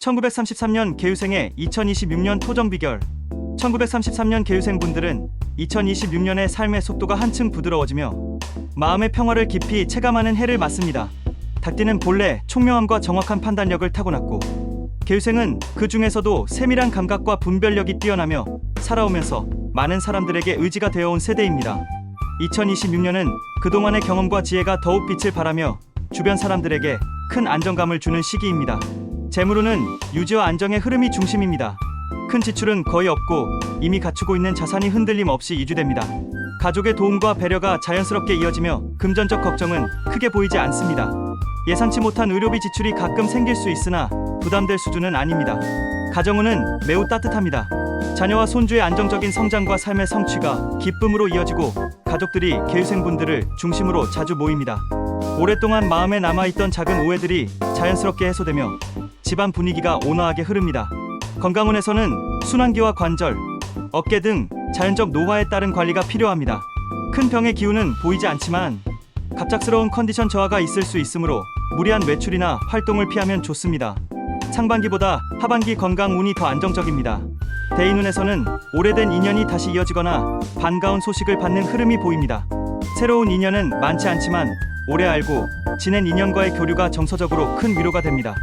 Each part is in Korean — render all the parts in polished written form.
1933년 개유생의 2026년 토정 비결. 1933년 개유생분들은 2026년의 삶의 속도가 한층 부드러워지며 마음의 평화를 깊이 체감하는 해를 맞습니다. 닭띠는 본래 총명함과 정확한 판단력을 타고났고, 개유생은 그 중에서도 세밀한 감각과 분별력이 뛰어나며 살아오면서 많은 사람들에게 의지가 되어온 세대입니다. 2026년은 그동안의 경험과 지혜가 더욱 빛을 발하며 주변 사람들에게 큰 안정감을 주는 시기입니다. 재물운은 유지와 안정의 흐름이 중심입니다. 큰 지출은 거의 없고 이미 갖추고 있는 자산이 흔들림 없이 이주됩니다. 가족의 도움과 배려가 자연스럽게 이어지며 금전적 걱정은 크게 보이지 않습니다. 예상치 못한 의료비 지출이 가끔 생길 수 있으나 부담될 수준은 아닙니다. 가정운은 매우 따뜻합니다. 자녀와 손주의 안정적인 성장과 삶의 성취가 기쁨으로 이어지고, 가족들이 개유생분들을 중심으로 자주 모입니다. 오랫동안 마음에 남아있던 작은 오해들이 자연스럽게 해소되며 집안 분위기가 온화하게 흐릅니다. 건강운에서는 순환기와 관절, 어깨 등 자연적 노화에 따른 관리가 필요합니다. 큰 병의 기운은 보이지 않지만 갑작스러운 컨디션 저하가 있을 수 있으므로 무리한 외출이나 활동을 피하면 좋습니다. 상반기보다 하반기 건강운이 더 안정적입니다. 대인운에서는 오래된 인연이 다시 이어지거나 반가운 소식을 받는 흐름이 보입니다. 새로운 인연은 많지 않지만 오래 알고 지낸 인연과의 교류가 정서적으로 큰 위로가 됩니다.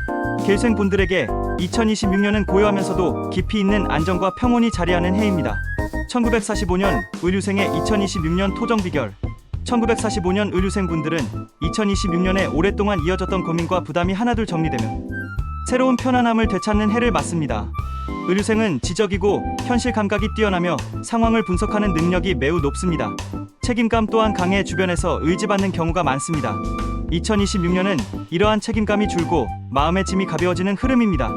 개유생분들에게 2026년은 고요하면서도 깊이 있는 안정과 평온이 자리하는 해입니다. 1945년 의류생의 2026년 토정 비결. 1945년 의류생분들은 2026년에 오랫동안 이어졌던 고민과 부담이 하나둘 정리되며 새로운 편안함을 되찾는 해를 맞습니다. 의류생은 지적이고 현실 감각이 뛰어나며 상황을 분석하는 능력이 매우 높습니다. 책임감 또한 강해 주변에서 의지받는 경우가 많습니다. 2026년은 이러한 책임감이 줄고 마음의 짐이 가벼워지는 흐름입니다.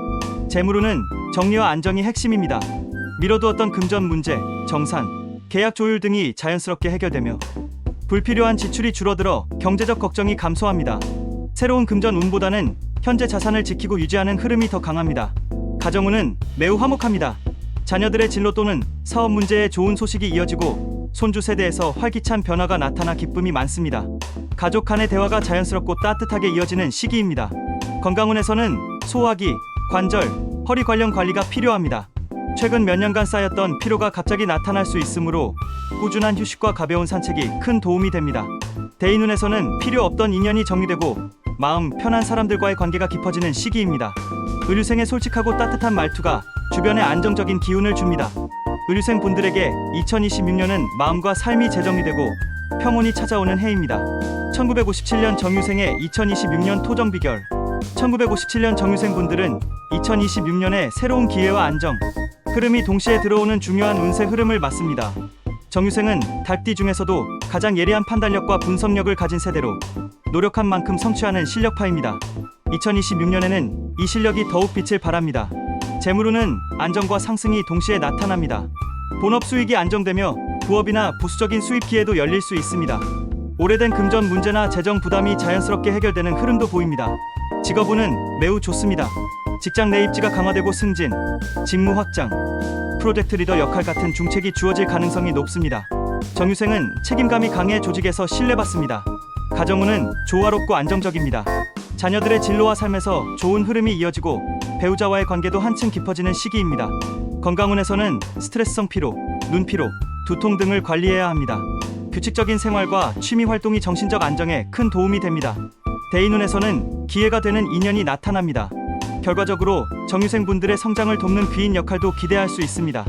재물운은 정리와 안정이 핵심입니다. 미뤄두었던 금전 문제, 정산, 계약 조율 등이 자연스럽게 해결되며 불필요한 지출이 줄어들어 경제적 걱정이 감소합니다. 새로운 금전 운보다는 현재 자산을 지키고 유지하는 흐름이 더 강합니다. 가정운은 매우 화목합니다. 자녀들의 진로 또는 사업 문제에 좋은 소식이 이어지고 손주 세대에서 활기찬 변화가 나타나 기쁨이 많습니다. 가족 간의 대화가 자연스럽고 따뜻하게 이어지는 시기입니다. 건강운에서는 소화기, 관절, 허리 관련 관리가 필요합니다. 최근 몇 년간 쌓였던 피로가 갑자기 나타날 수 있으므로 꾸준한 휴식과 가벼운 산책이 큰 도움이 됩니다. 대인운에서는 필요 없던 인연이 정리되고 마음 편한 사람들과의 관계가 깊어지는 시기입니다. 의류생의 솔직하고 따뜻한 말투가 주변에 안정적인 기운을 줍니다. 의류생 분들에게 2026년은 마음과 삶이 재정리되고 평온이 찾아오는 해입니다. 1957년 정유생의 2026년 토정 비결. 1957년 정유생 분들은 2026년에 새로운 기회와 안정, 흐름이 동시에 들어오는 중요한 운세 흐름을 맞습니다. 정유생은 닭띠 중에서도 가장 예리한 판단력과 분석력을 가진 세대로 노력한 만큼 성취하는 실력파입니다. 2026년에는 이 실력이 더욱 빛을 발합니다. 재물운은 안정과 상승이 동시에 나타납니다. 본업 수익이 안정되며 부업이나 부수적인 수입 기회도 열릴 수 있습니다. 오래된 금전 문제나 재정 부담이 자연스럽게 해결되는 흐름도 보입니다. 직업운은 매우 좋습니다. 직장 내 입지가 강화되고 승진, 직무 확장, 프로젝트 리더 역할 같은 중책이 주어질 가능성이 높습니다. 정유생은 책임감이 강해 조직에서 신뢰받습니다. 가정운은 조화롭고 안정적입니다. 자녀들의 진로와 삶에서 좋은 흐름이 이어지고 배우자와의 관계도 한층 깊어지는 시기입니다. 건강운에서는 스트레스성 피로, 눈피로, 두통 등을 관리해야 합니다. 규칙적인 생활과 취미 활동이 정신적 안정에 큰 도움이 됩니다. 대인운에서는 기회가 되는 인연이 나타납니다. 결과적으로 정유생 분들의 성장을 돕는 귀인 역할도 기대할 수 있습니다.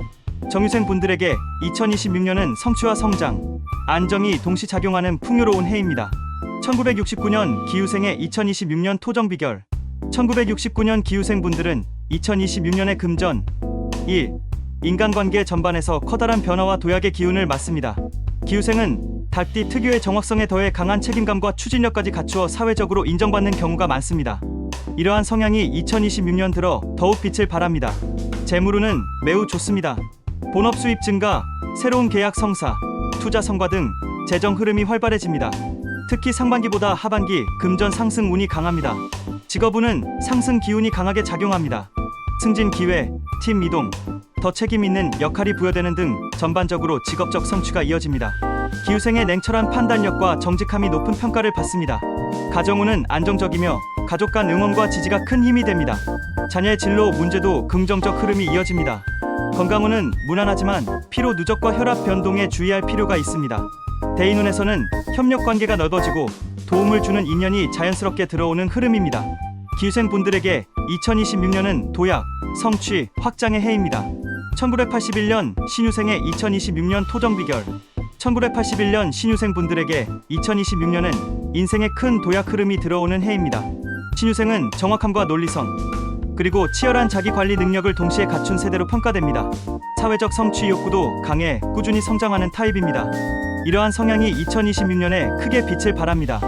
정유생 분들에게 2026년은 성취와 성장, 안정이 동시작용하는 풍요로운 해입니다. 1969년 기유생의 2026년 토정 비결. 1969년 기유생 분들은 2026년의 금전, 일, 인간관계 전반에서 커다란 변화와 도약의 기운을 맞습니다. 기유생은 닭띠 특유의 정확성에 더해 강한 책임감과 추진력까지 갖추어 사회적으로 인정받는 경우가 많습니다. 이러한 성향이 2026년 들어 더욱 빛을 발합니다. 재물운은 매우 좋습니다. 본업 수입 증가, 새로운 계약 성사, 투자 성과 등 재정 흐름이 활발해집니다. 특히 상반기보다 하반기 금전 상승 운이 강합니다. 직업운은 상승 기운이 강하게 작용합니다. 승진 기회, 팀 이동, 더 책임 있는 역할이 부여되는 등 전반적으로 직업적 성취가 이어집니다. 기유생의 냉철한 판단력과 정직함이 높은 평가를 받습니다. 가정운은 안정적이며 가족 간 응원과 지지가 큰 힘이 됩니다. 자녀의 진로 문제도 긍정적 흐름이 이어집니다. 건강운은 무난하지만 피로 누적과 혈압 변동에 주의할 필요가 있습니다. 대인운에서는 협력 관계가 넓어지고 도움을 주는 인연이 자연스럽게 들어오는 흐름입니다. 기후생 분들에게 2026년은 도약, 성취, 확장의 해입니다. 1981년 신유생의 2026년 토정 비결. 1981년 신유생 분들에게 2026년은 인생의 큰 도약 흐름이 들어오는 해입니다. 신유생은 정확함과 논리성, 그리고 치열한 자기 관리 능력을 동시에 갖춘 세대로 평가됩니다. 사회적 성취 욕구도 강해 꾸준히 성장하는 타입입니다. 이러한 성향이 2026년에 크게 빛을 발합니다.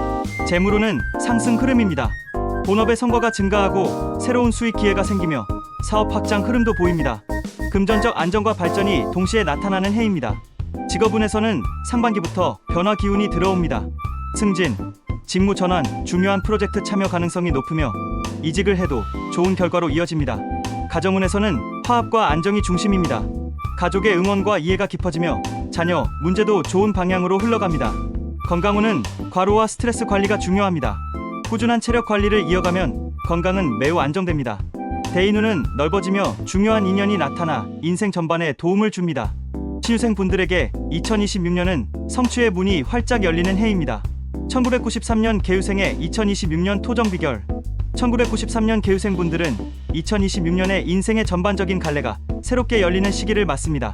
재물운은 상승 흐름입니다. 본업의 성과가 증가하고 새로운 수익 기회가 생기며 사업 확장 흐름도 보입니다. 금전적 안정과 발전이 동시에 나타나는 해입니다. 직업운에서는 상반기부터 변화 기운이 들어옵니다. 승진, 직무 전환, 중요한 프로젝트 참여 가능성이 높으며 이직을 해도 좋은 결과로 이어집니다. 가정운에서는 화합과 안정이 중심입니다. 가족의 응원과 이해가 깊어지며 자녀, 문제도 좋은 방향으로 흘러갑니다. 건강운은 과로와 스트레스 관리가 중요합니다. 꾸준한 체력 관리를 이어가면 건강은 매우 안정됩니다. 대인운은 넓어지며 중요한 인연이 나타나 인생 전반에 도움을 줍니다. 신유생 분들에게 2026년은 성취의 문이 활짝 열리는 해입니다. 1993년 개유생의 2026년 토정 비결. 1993년 개유생 분들은 2026년에 인생의 전반적인 갈래가 새롭게 열리는 시기를 맞습니다.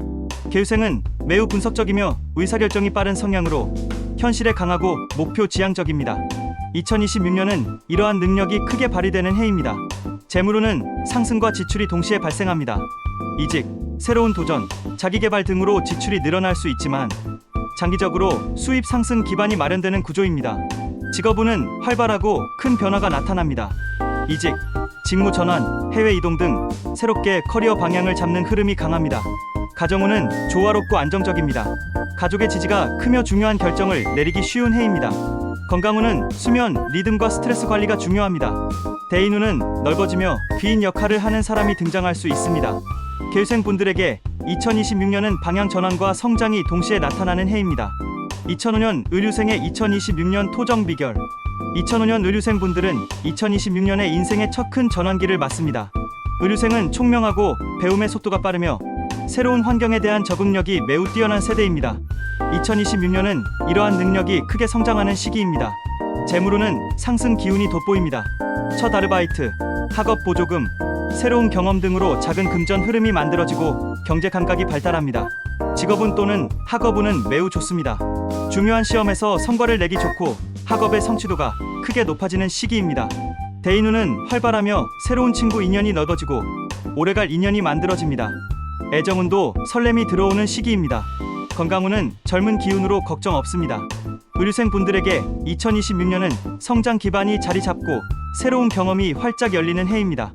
개유생은 매우 분석적이며 의사결정이 빠른 성향으로 현실에 강하고 목표 지향적입니다. 2026년은 이러한 능력이 크게 발휘되는 해입니다. 재물운은 상승과 지출이 동시에 발생합니다. 이직, 새로운 도전, 자기개발 등으로 지출이 늘어날 수 있지만 장기적으로 수입 상승 기반이 마련되는 구조입니다. 직업운은 활발하고 큰 변화가 나타납니다. 이직, 직무 전환, 해외 이동 등 새롭게 커리어 방향을 잡는 흐름이 강합니다. 가정운은 조화롭고 안정적입니다. 가족의 지지가 크며 중요한 결정을 내리기 쉬운 해입니다. 건강운은 수면, 리듬과 스트레스 관리가 중요합니다. 대인운은 넓어지며 귀인 역할을 하는 사람이 등장할 수 있습니다. 개유생 분들에게 2026년은 방향 전환과 성장이 동시에 나타나는 해입니다. 2005년 의류생의 2026년 토정 비결. 2005년 의류생 분들은 2026년에 인생의 첫 큰 전환기를 맞습니다. 의류생은 총명하고 배움의 속도가 빠르며 새로운 환경에 대한 적응력이 매우 뛰어난 세대입니다. 2026년은 이러한 능력이 크게 성장하는 시기입니다. 재물운은 상승 기운이 돋보입니다. 첫 아르바이트, 학업 보조금, 새로운 경험 등으로 작은 금전 흐름이 만들어지고 경제 감각이 발달합니다. 직업운 또는 학업운은 매우 좋습니다. 중요한 시험에서 성과를 내기 좋고 학업의 성취도가 크게 높아지는 시기입니다. 대인운은 활발하며 새로운 친구 인연이 넓어지고 오래갈 인연이 만들어집니다. 애정운도 설렘이 들어오는 시기입니다. 건강운은 젊은 기운으로 걱정 없습니다. 의류생 분들에게 2026년은 성장 기반이 자리 잡고 새로운 경험이 활짝 열리는 해입니다.